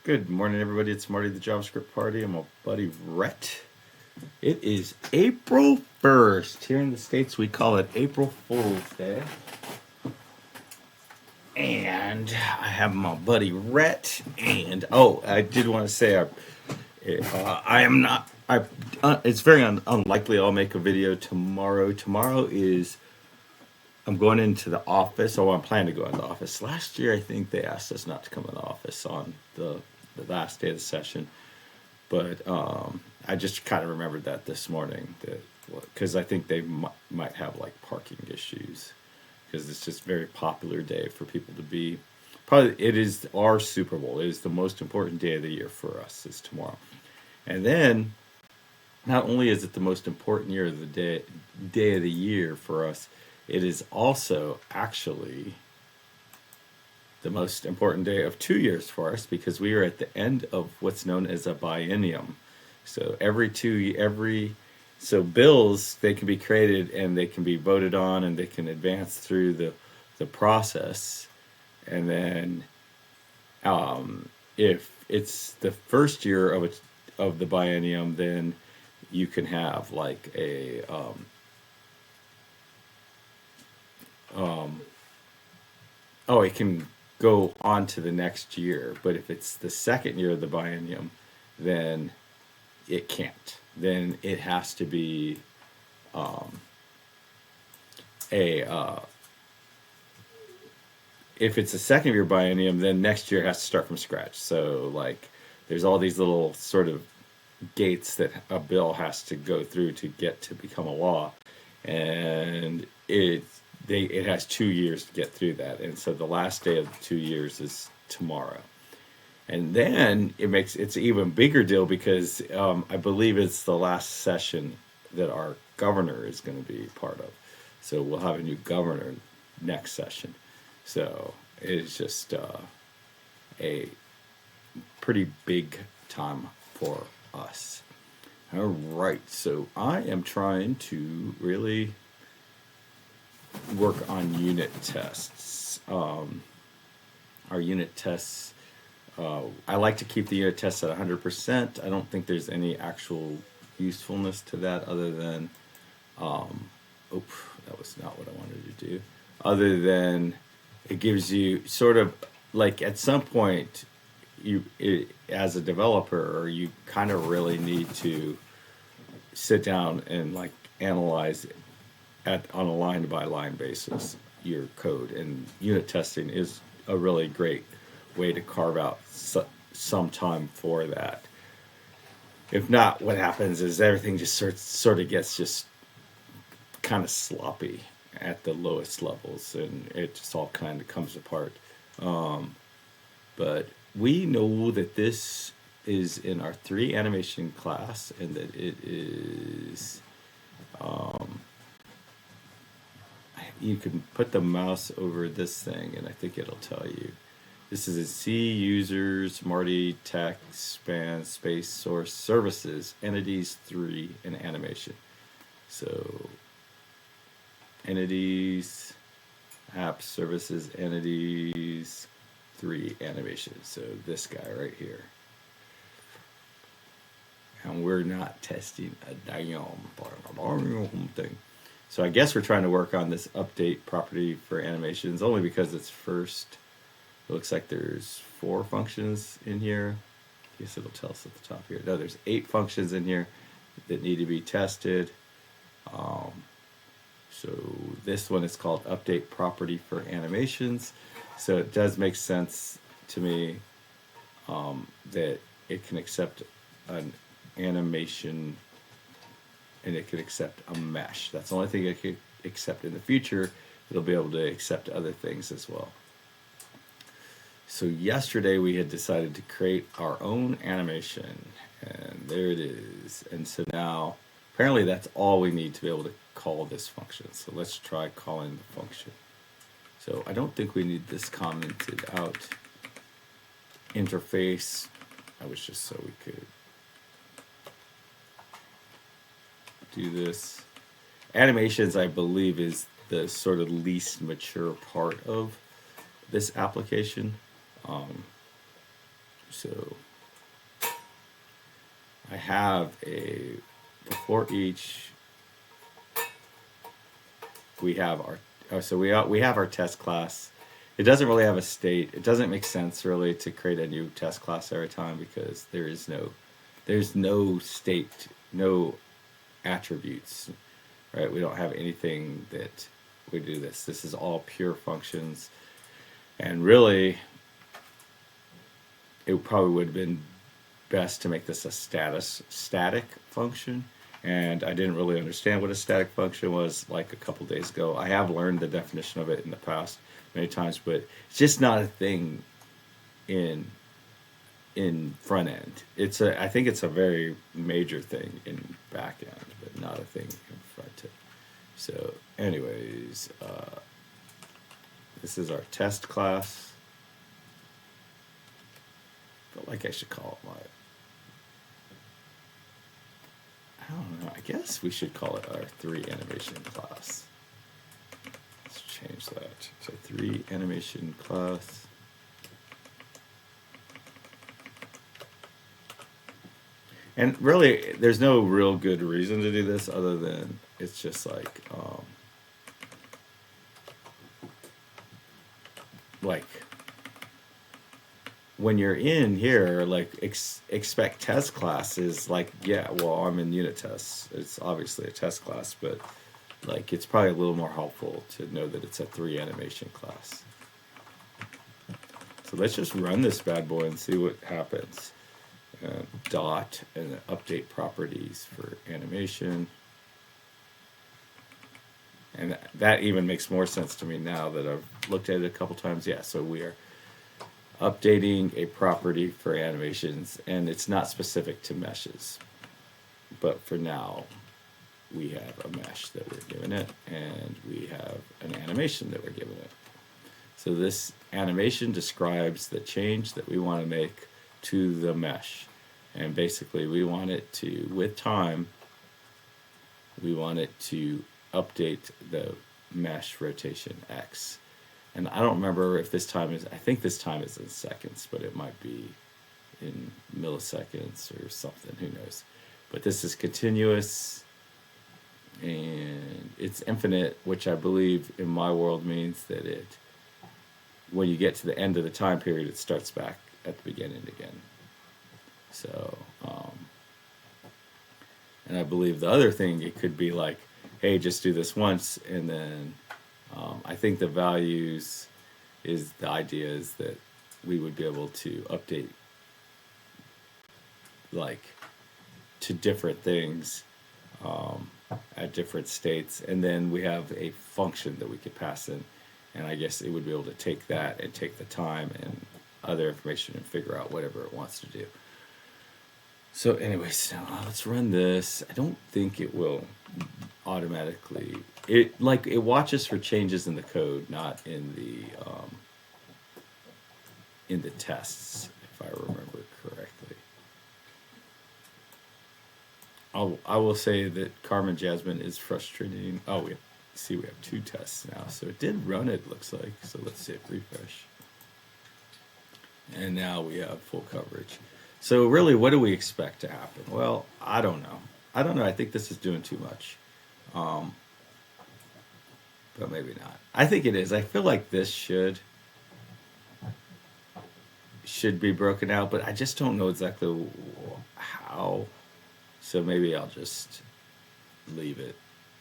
Good morning, everybody. It's Marty, the JavaScript Party. I'm my buddy Rhett. It is April 1st. Here in the States, we call it April Fool's Day. And I have my buddy Rhett. And, I did want to say I am not, it's very unlikely I'll make a video tomorrow. Tomorrow is, I'm going into the office, or I'm planning to go into the office. Last year, I think they asked us not to come in the office on the last day of the session. But I just kind of remembered that this morning, because I think they might have like parking issues, because it's just a very popular day for people to be. Probably it is our Super Bowl. It is the most important day of the year for us. Is tomorrow, and then not only is it the most important year of the day of the year for us, it is also actually the most important day of 2 years for us, because we are at the end of what's known as a biennium. So so bills, they can be created and they can be voted on and they can advance through the process. And then if it's the first year of the biennium, then you can have like a it can go on to the next year. But if it's the second year of the biennium, then it can't. Then it has to be if it's a second year biennium, then next year has to start from scratch. So like there's all these little sort of gates that a bill has to go through to get to become a law, and it has 2 years to get through that. And so the last day of the 2 years is tomorrow. And then it's an even bigger deal, because I believe it's the last session that our governor is going to be part of. So we'll have a new governor next session. So it's just a pretty big time for us. All right, so I am trying to really work on unit tests. Our unit tests, I like to keep the unit tests at 100%. I don't think there's any actual usefulness to that, other than, that was not what I wanted to do. Other than it gives you sort of like, at some point, as a developer, you kind of really need to sit down and like analyze on a line-by-line basis your code, and unit testing is a really great way to carve out some time for that. If not, what happens is everything just sort of gets just kind of sloppy at the lowest levels, and it just all kind of comes apart. But we know that this is in our 3 animation class, and that it is you can put the mouse over this thing and I think it'll tell you. This is a C users, Marty, tech, span, space, source, services, entities, 3, and animation. So entities, apps, services, entities, 3, animation. So this guy right here. And we're not testing a damn thing. So I guess we're trying to work on this update property for animations, only because it's first. It looks like there's 4 functions in here. I guess it'll tell us at the top here. No, there's 8 functions in here that need to be tested. So this one is called update property for animations. So it does make sense to me that it can accept an animation, and it can accept a mesh. That's the only thing it can accept. In the future, it'll be able to accept other things as well. So yesterday we had decided to create our own animation, and there it is. And so now apparently that's all we need to be able to call this function. So let's try calling the function. So I don't think we need this commented out interface. That was just so we could do this. Animations, I believe, is the sort of least mature part of this application. So I have before each, we have we have our test class. It doesn't really have a state. It doesn't make sense really to create a new test class every time because there's no state, no attributes, right? We don't have anything that we do this. This is all pure functions. And really, it probably would have been best to make this a static function. And I didn't really understand what a static function was like a couple days ago. I have learned the definition of it in the past many times, but it's just not a thing in front end. I think it's a very major thing in back end, but not a thing in front end. So anyways, this is our test class. Felt like I should call it I don't know, I guess we should call it our 3 animation class. Let's change that to 3 animation class. And really, there's no real good reason to do this other than it's just like when you're in here, like expect test classes, like, yeah, well, I'm in unit tests. It's obviously a test class, but like it's probably a little more helpful to know that it's a 3 animation class. So let's just run this bad boy and see what happens. Dot and update properties for animation. And that even makes more sense to me now that I've looked at it a couple times. Yeah, so we are updating a property for animations, and it's not specific to meshes. But for now, we have a mesh that we're giving it, and we have an animation that we're giving it. So this animation describes the change that we want to make to the mesh. And basically, we want it to, with time, we want it to update the mesh rotation X. And I don't remember if this time is, I think this time is in seconds, but it might be in milliseconds or something, who knows. But this is continuous, and it's infinite, which I believe in my world means that when you get to the end of the time period, it starts back at the beginning again. So, and I believe the other thing, it could be like, hey, just do this once, and then I think the values the idea is that we would be able to update like to different things at different states, and then we have a function that we could pass in, and I guess it would be able to take that and take the time and other information and figure out whatever it wants to do. So anyways, now let's run this. I don't think it will automatically. It watches for changes in the code, not in the tests, if I remember correctly. I will say that Carmen Jasmine is frustrating. Oh, we have 2 tests now, so it did run. It looks like. So let's hit refresh, and now we have full coverage. So really, what do we expect to happen? Well, I don't know. I think this is doing too much. But maybe not. I think it is. I feel like this should be broken out, but I just don't know exactly how. So maybe I'll just leave it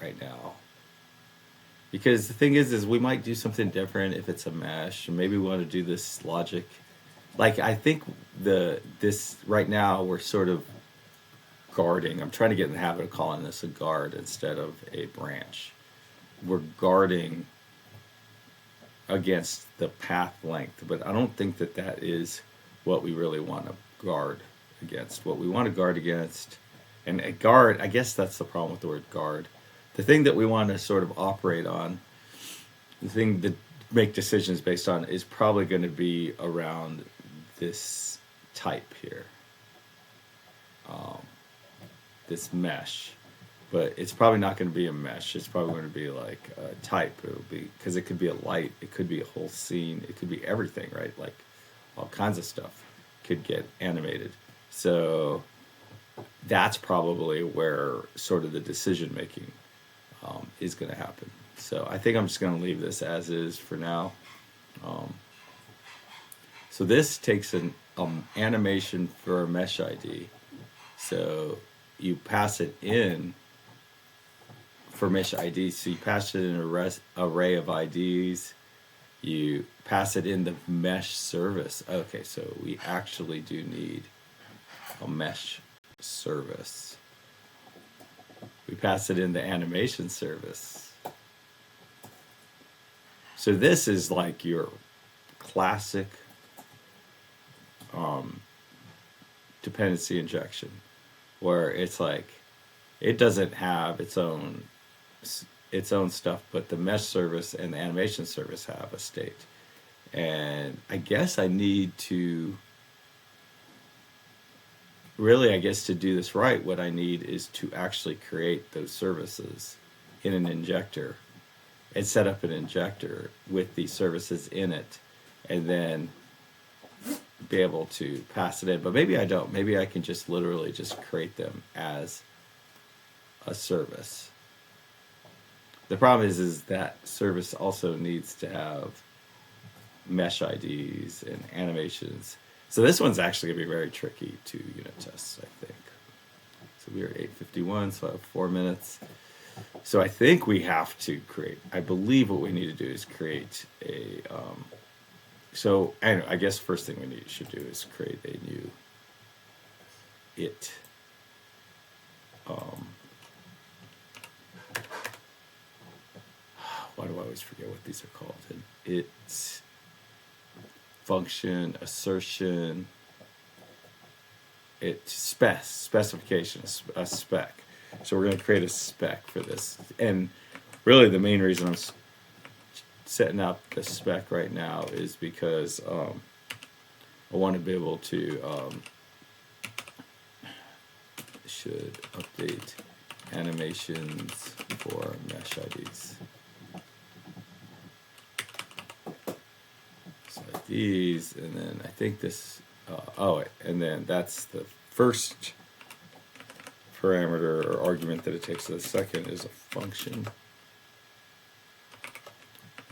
right now. Because the thing is we might do something different if it's a mesh. Maybe we want to do this logic. Like, I think this right now we're sort of guarding. I'm trying to get in the habit of calling this a guard instead of a branch. We're guarding against the path length, but I don't think that is what we really want to guard against. What we want to guard against, and a guard, I guess that's the problem with the word guard. The thing that we want to sort of operate on, the thing that make decisions based on, is probably going to be around this type here, this mesh. But it's probably not going to be a mesh. It's probably going to be like a type. It'll be, because it could be a light, it could be a whole scene, it could be everything, right? Like all kinds of stuff could get animated. So that's probably where sort of the decision making is going to happen. So I think I'm just going to leave this as is for now. So this takes an animation for a mesh ID. So you pass it in for mesh ID. So you pass it in an array of IDs. You pass it in the mesh service. Okay, so we actually do need a mesh service. We pass it in the animation service. So this is like your classic dependency injection, where it's like it doesn't have its own stuff, but the mesh service and the animation service have a state. And I guess I need to really, I guess to do this right, what I need is to actually create those services in an injector and set up an injector with these services in it, and then be able to pass it in. But maybe I don't. Maybe I can just literally just create them as a service. The problem is that service also needs to have mesh IDs and animations. So this one's actually going to be very tricky to unit test, I think. So we are 8:51, so I have 4 minutes. So I think we have to create, I believe what we need to do is create a, so anyway, I guess first thing we should do is create a new it. Why do I always forget what these are called? An it function, assertion, specification, a spec. So we're going to create a spec for this. And really the main reason I'm setting up the spec right now is because I want to be able to should update animations for mesh IDs. So these, and then I think this, and then that's the first parameter or argument that it takes. So the second is a function.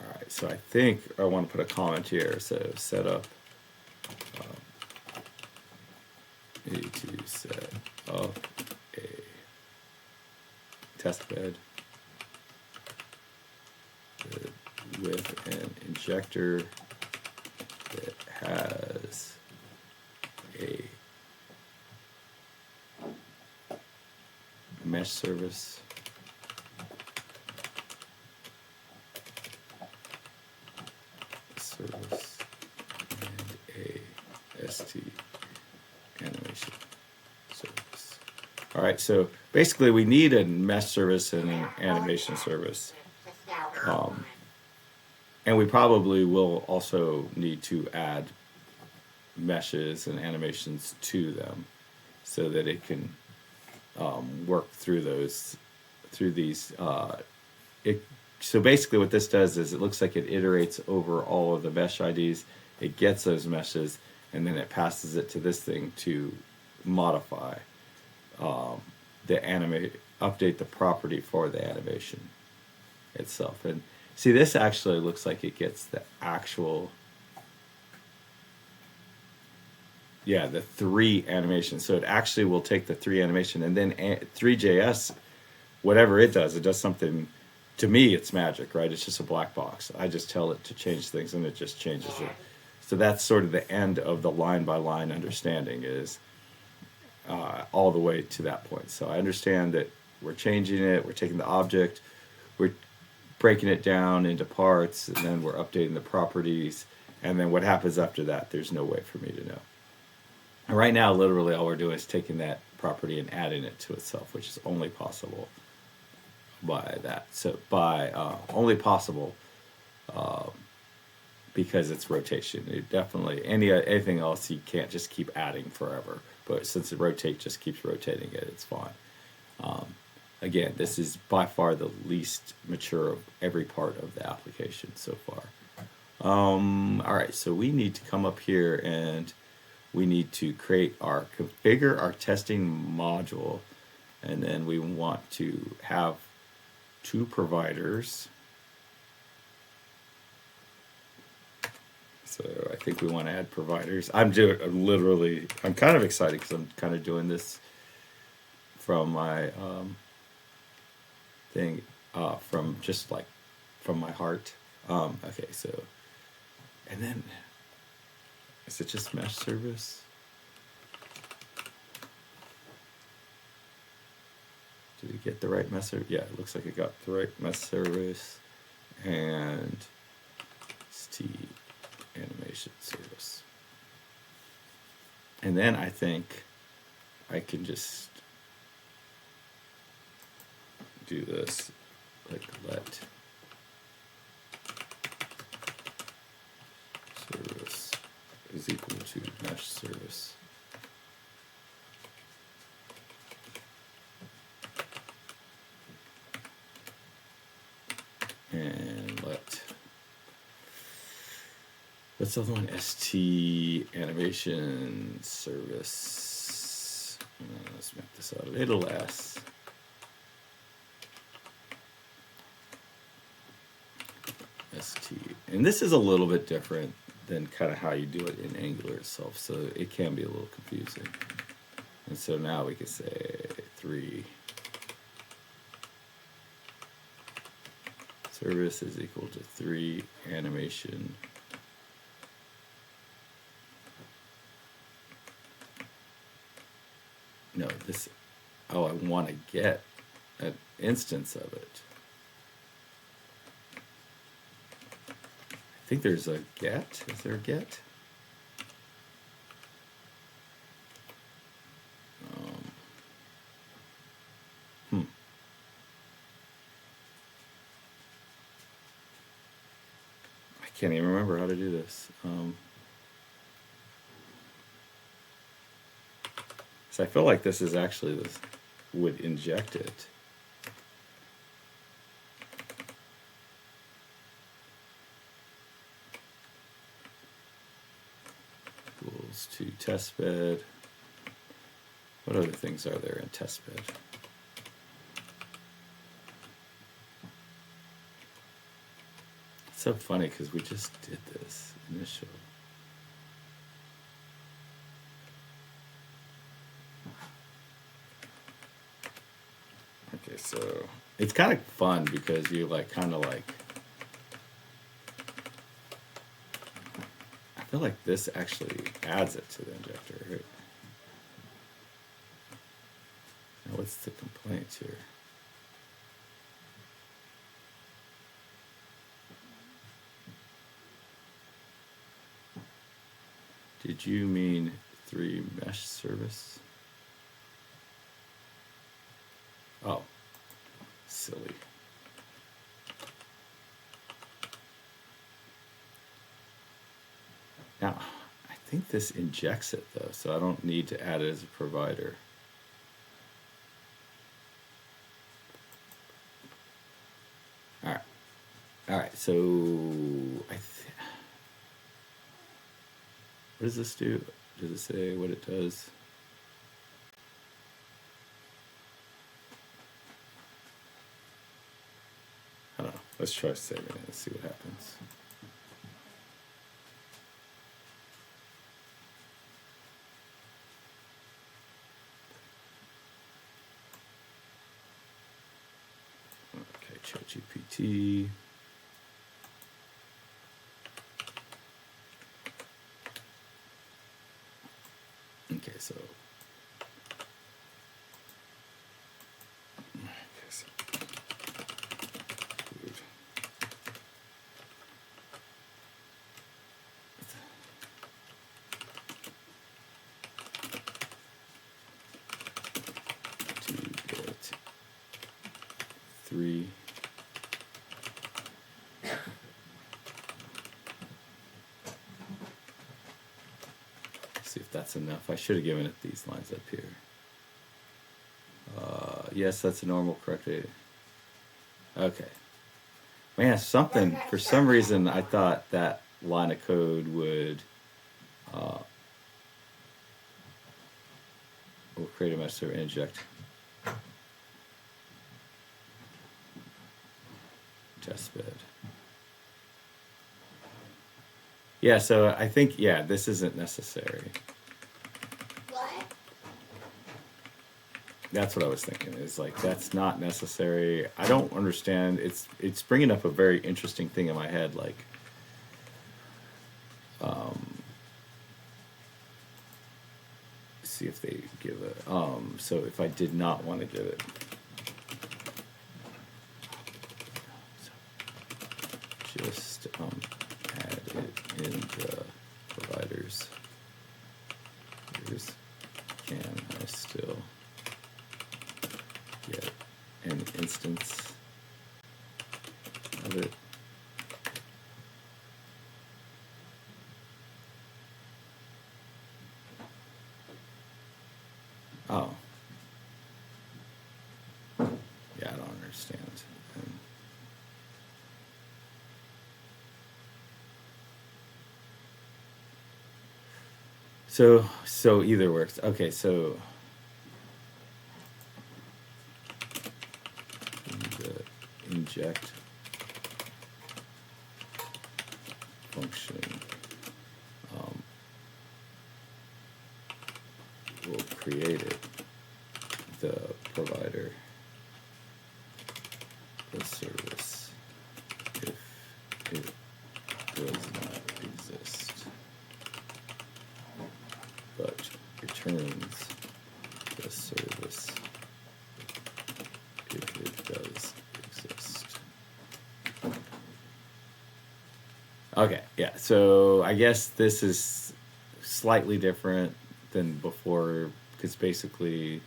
All right, so I think I want to put a comment here. So set up, need to set up a test bed with an injector that has a mesh service and a ST animation service. All right, so basically we need a mesh service and an animation service. And we probably will also need to add meshes and animations to them so that it can work through these. So basically what this does is it looks like it iterates over all of the mesh IDs, it gets those meshes, and then it passes it to this thing to modify update the property for the animation itself. And see, this actually looks like it gets the actual, the 3 animations. So it actually will take the 3 animation, and then ThreeJS, whatever it does something. To me, it's magic, right? It's just a black box. I just tell it to change things, and it just changes it. So that's sort of the end of the line-by-line understanding, is all the way to that point. So I understand that we're changing it, we're taking the object, we're breaking it down into parts, and then we're updating the properties, and then what happens after that, there's no way for me to know. And right now, literally, all we're doing is taking that property and adding it to itself, which is only possible by that. So only possible because it's rotation. It definitely, anything else you can't just keep adding forever. But since the rotate just keeps rotating it, it's fine. Again, this is by far the least mature of every part of the application so far. All right, so we need to come up here and we need to configure our testing module, and then we want to have two providers. So I think we want to add providers. I'm kind of excited because I'm kind of doing this from my thing, from just like from my heart. Okay, so, and then, is it just mesh service? Did we get the right mesh service? Yeah, it looks like it got the right mesh service, and ST animation service. And then I think I can just do this, like let service is equal to mesh service. And what's the other one? ST animation service. Let's make this a little less. ST. And this is a little bit different than kind of how you do it in Angular itself, so it can be a little confusing. And so now we can say 3 service is equal to 3 animation no, this, oh, I want to get an instance of it. I think there's a get. Is there a get? I can't even remember how to do this. So I feel like this is actually this would inject it. Equals to testbed. What other things are there in testbed? It's so funny because we just did this initially. Okay, so it's kind of fun because you like kind of like, I feel like this actually adds it to the injector, right? Now what's the complaint here? Did you mean 3 mesh service? Oh, silly. Now, I think this injects it though, so I don't need to add it as a provider. All right, so what does this do? Does it say what it does? I don't know. Let's try saving it and see what happens. Okay, ChatGPT. Okay, so. To get 3. See if that's enough. I should have given it these lines up here. Yes, that's a normal correct data. Okay. Man, for some reason I thought that line of code would We'll create a message server and inject testbed. Yeah, so I think, yeah, this isn't necessary. What? That's what I was thinking. Is like that's not necessary. I don't understand. It's bringing up a very interesting thing in my head. Like, see if they give it. So if I did not want to give it, just add it in the providers. Here's, can I still get an instance of it? Oh. Yeah, I don't understand. So either works. Okay, so the inject function will create it, the provider, the service, if it does not exist, but returns the service if it does exist. Okay, yeah, so I guess this is slightly different than before, because basically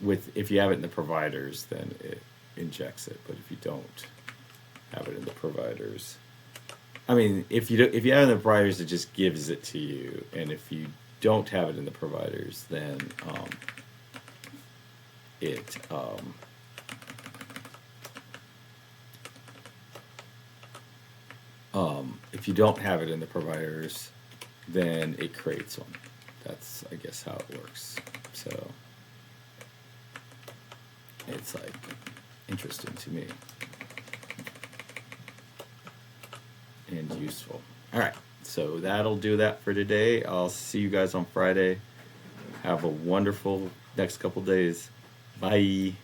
if you have it in the providers, then it injects it, but if you don't have it in the providers, I mean, if you have it in the providers, it just gives it to you, and if you don't have it in the providers, then if you don't have it in the providers, then it creates one. That's, I guess, how it works. So it's like interesting to me and useful. All right, so that'll do that for today. I'll see you guys on Friday. Have a wonderful next couple days. Bye.